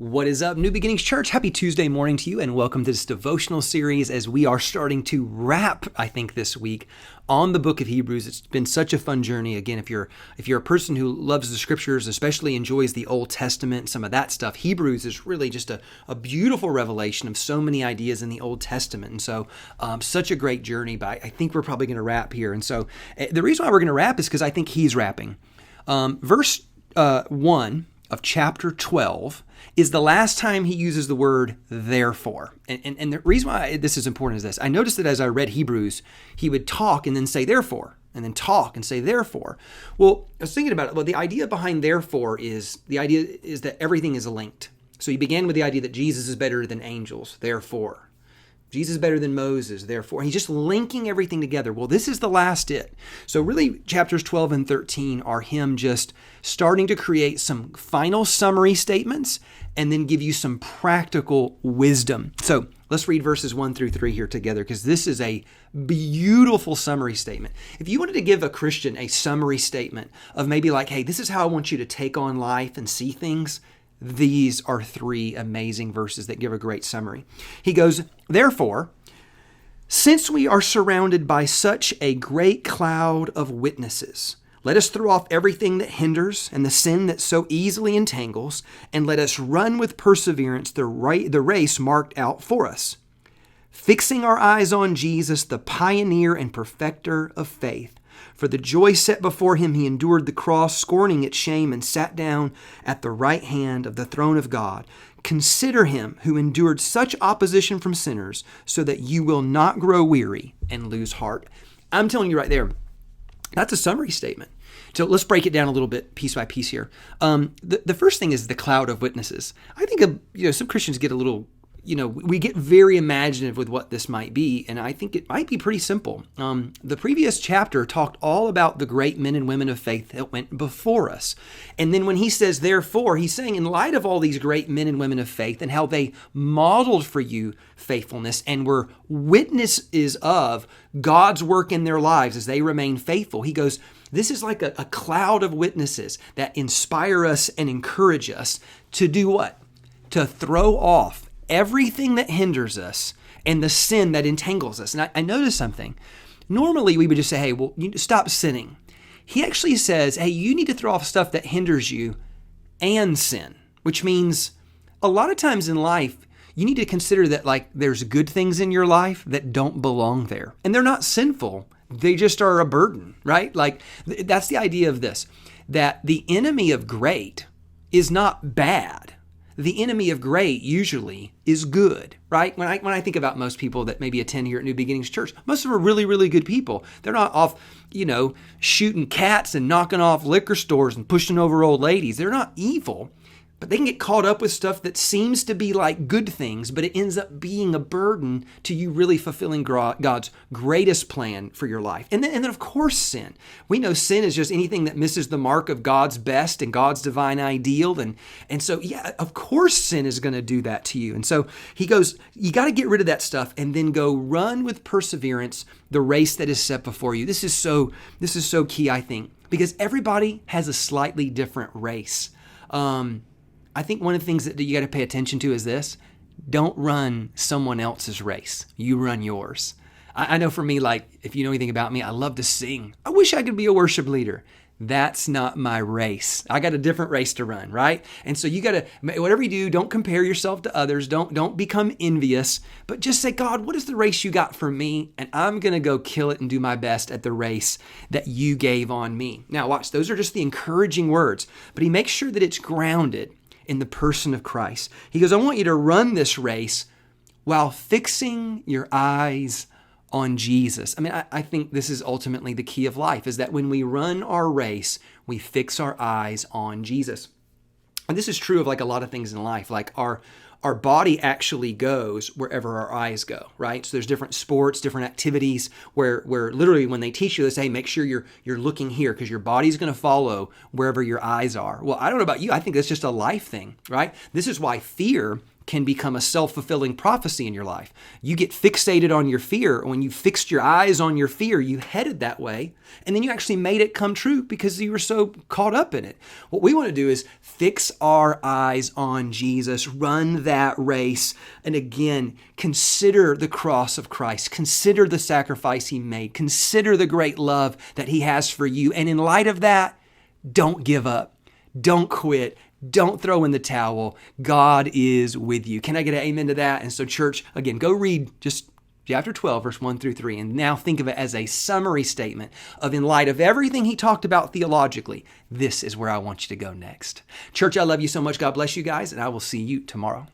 What is up, New Beginnings Church? Happy Tuesday morning to you, and welcome to this devotional series as we are starting to wrap, I think, this week on the book of Hebrews. It's been such a fun journey. Again, if you're a person who loves the scriptures, especially enjoys the Old Testament, some of that stuff, Hebrews is really just a beautiful revelation of so many ideas in the Old Testament. And so, such a great journey, but I think we're probably going to wrap here. And so, the reason why we're going to wrap is because I think he's wrapping. Verse 1 of chapter 12 is the last time he uses the word therefore. And the reason why this is important is this. I noticed that as I read Hebrews, he would talk and then say therefore, and then talk and say therefore. Well, I was thinking about it. Well, the idea behind therefore is that everything is linked. So he began with the idea that Jesus is better than angels, therefore. Jesus is better than Moses, therefore. He's just linking everything together. Well, this is the last it. So really, chapters 12 and 13 are him just starting to create some final summary statements and then give you some practical wisdom. So let's read verses 1 through 3 here together, because this is a beautiful summary statement. If you wanted to give a Christian a summary statement of maybe like, hey, this is how I want you to take on life and see things, these are three amazing verses that give a great summary. He goes, therefore, since we are surrounded by such a great cloud of witnesses, let us throw off everything that hinders and the sin that so easily entangles, and let us run with perseverance the race marked out for us, fixing our eyes on Jesus, the pioneer and perfecter of faith. For the joy set before him, he endured the cross, scorning its shame, and sat down at the right hand of the throne of God. Consider him who endured such opposition from sinners, so that you will not grow weary and lose heart. I'm telling you right there, that's a summary statement. So let's break it down a little bit, piece by piece here. The first thing is the cloud of witnesses. I think some Christians get a little, we get very imaginative with what this might be, and I think it might be pretty simple. The previous chapter talked all about the great men and women of faith that went before us. And then when he says, therefore, he's saying in light of all these great men and women of faith and how they modeled for you faithfulness and were witnesses of God's work in their lives as they remain faithful, he goes, this is like a cloud of witnesses that inspire us and encourage us to do what? To throw off everything that hinders us and the sin that entangles us. And I noticed something. Normally, we would just say, hey, well, you stop sinning. He actually says, hey, you need to throw off stuff that hinders you and sin, which means a lot of times in life, you need to consider that there's good things in your life that don't belong there. And they're not sinful. They just are a burden, right? That's the idea of this, that the enemy of great is not bad. The enemy of great usually is good, right? When I think about most people that maybe attend here at New Beginnings Church, most of them are really, really good people. They're not off, shooting cats and knocking off liquor stores and pushing over old ladies. They're not evil, but they can get caught up with stuff that seems to be like good things, but it ends up being a burden to you really fulfilling God's greatest plan for your life. And then of course, sin. We know sin is just anything that misses the mark of God's best and God's divine ideal. And so, yeah, of course, sin is going to do that to you. And so he goes, you got to get rid of that stuff and then go run with perseverance the race that is set before you. This is so key, I think, because everybody has a slightly different race. I think one of the things that you got to pay attention to is this: don't run someone else's race. You run yours. I know for me, if you know anything about me, I love to sing. I wish I could be a worship leader. That's not my race. I got a different race to run, right? And so you got to, whatever you do, don't compare yourself to others. Don't become envious, but just say, God, what is the race you got for me? And I'm going to go kill it and do my best at the race that you gave on me. Now watch, those are just the encouraging words, but he makes sure that it's grounded in the person of Christ. He goes, I want you to run this race while fixing your eyes on Jesus. I mean, I think this is ultimately the key of life, is that when we run our race, we fix our eyes on Jesus. And this is true of a lot of things in life, like our our body actually goes wherever our eyes go, right? So there's different sports, different activities where literally when they teach you, they say, hey, make sure you're looking here because your body's going to follow wherever your eyes are. Well, I don't know about you. I think that's just a life thing, right? This is why fear can become a self-fulfilling prophecy in your life. You get fixated on your fear. When you fixed your eyes on your fear, you headed that way, and then you actually made it come true because you were so caught up in it. What we want to do is fix our eyes on Jesus, run that race, and again, consider the cross of Christ. Consider the sacrifice he made. Consider the great love that he has for you. And in light of that, don't give up. Don't quit. Don't throw in the towel. God is with you. Can I get an amen to that? And so, church, again, go read just chapter 12, verse 1 through 3, and now think of it as a summary statement of, in light of everything he talked about theologically, this is where I want you to go next. Church, I love you so much. God bless you guys, and I will see you tomorrow.